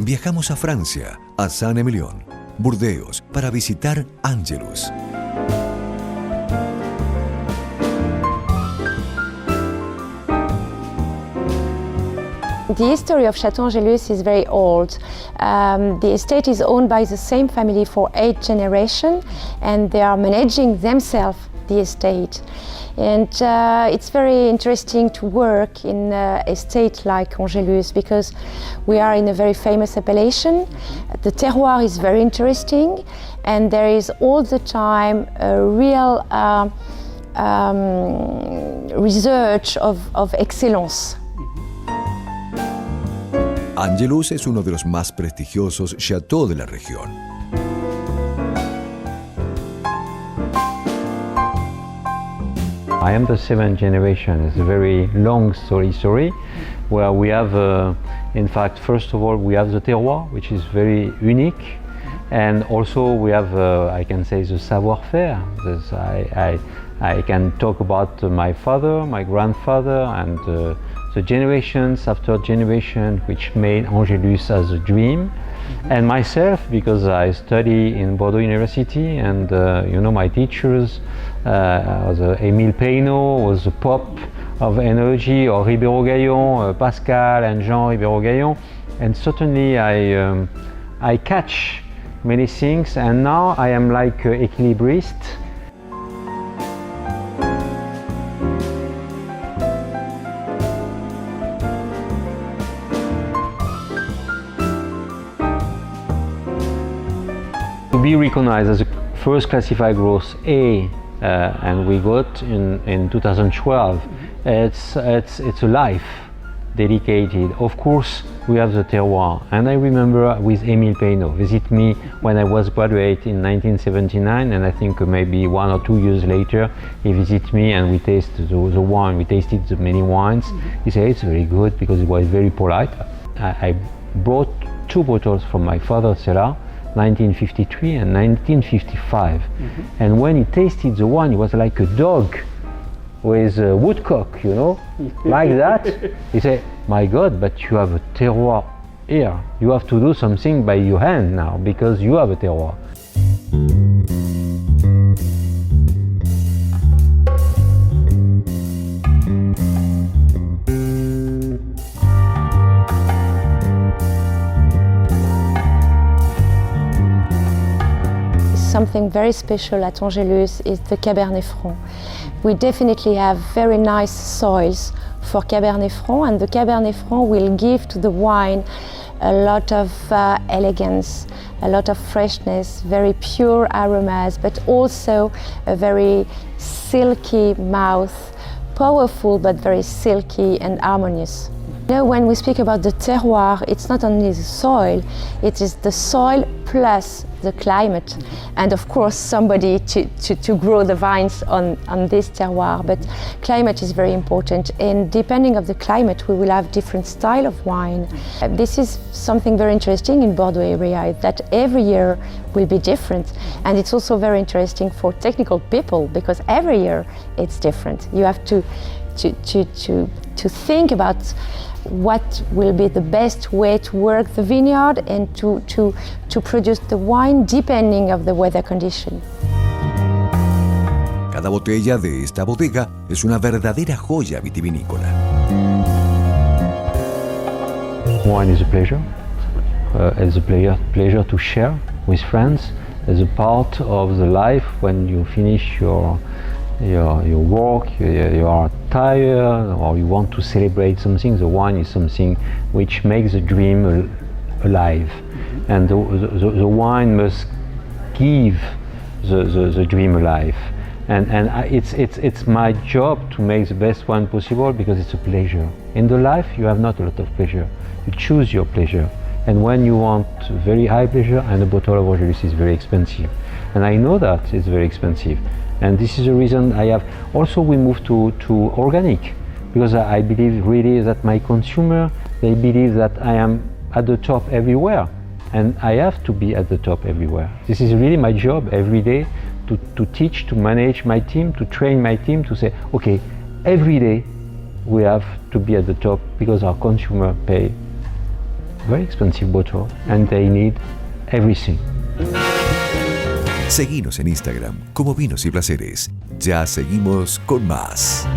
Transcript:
Viajamos a Francia, a Sant Emilion, Burdeos, para visitar Angelus. The history of Château Angélus is very old. The estate is owned by the same family for 8 generations, and they are managing themselves the estate. And it's very interesting to work in an estate like Angelus because we are in a very famous appellation. The terroir is very interesting, and there is all the time a real research of excellence. Angelus es uno de los más prestigiosos chateaux de la región. I am the 7th generation. It's a very long story where we have, in fact, first of all, we have the terroir, which is very unique. And also we have, I can say, the savoir-faire. I can talk about my father, my grandfather, and the generations after generation which made Angelus as a dream. And myself, because I study in Bordeaux University, and you know, my teachers, Émile Peynaud was the pop of energy, or Ribéro Gaillon, Pascal and Jean Ribéro Gaillon, and certainly I catch many things, and now I am like an equilibrist. To be recognized as a first classified growth A, and we got in 2012, it's a life dedicated. Of course, we have the terroir, and I remember with Émile Peynaud visit me when I was graduate in 1979, and I think maybe 1 or 2 years later he visited me and we tasted the wine. We tasted the many wines. He said it's very good because he was very polite. I brought 2 bottles from my father's cellar, 1953 and 1955. And when he tasted the wine, he was like a dog with a woodcock, you know, like that. He said, my God, but you have a terroir here. You have to do something by your hand now, because you have a terroir. Something very special at Angelus is the Cabernet Franc. We definitely have very nice soils for Cabernet Franc, and the Cabernet Franc will give to the wine a lot of elegance, a lot of freshness, very pure aromas, but also a very silky mouth, powerful but very silky and harmonious. You know, when we speak about the terroir, it's not only the soil, it is the soil plus the climate, and of course somebody to grow the vines on this terroir. But climate is very important, and depending on the climate we will have different style of wine. This is something very interesting in Bordeaux area, that every year will be different, and it's also very interesting for technical people because every year it's different. You have to think about what will be the best way to work the vineyard and to produce the wine depending of the weather condition. Cada botella de esta bodega es una verdadera joya vitivinícola. Wine is a pleasure. It's a pleasure to share with friends. It's a part of the life when you finish your work, you are tired, or you want to celebrate something. The wine is something which makes the dream alive, and the wine must give the dream alive. And it's my job to make the best wine possible because it's a pleasure. In the life you have not a lot of pleasure. You choose your pleasure, and when you want very high pleasure, and a bottle of Angelus is very expensive, and I know that it's very expensive. And this is the reason I have also we moved to organic, because I believe really that my consumer, they believe that I am at the top everywhere, and I have to be at the top everywhere. This is really my job every day, to teach, to manage my team, to train my team, to say, okay, every day we have to be at the top because our consumer pay very expensive bottle, and they need everything. Seguinos en Instagram como Vinos y Placeres. Ya seguimos con más.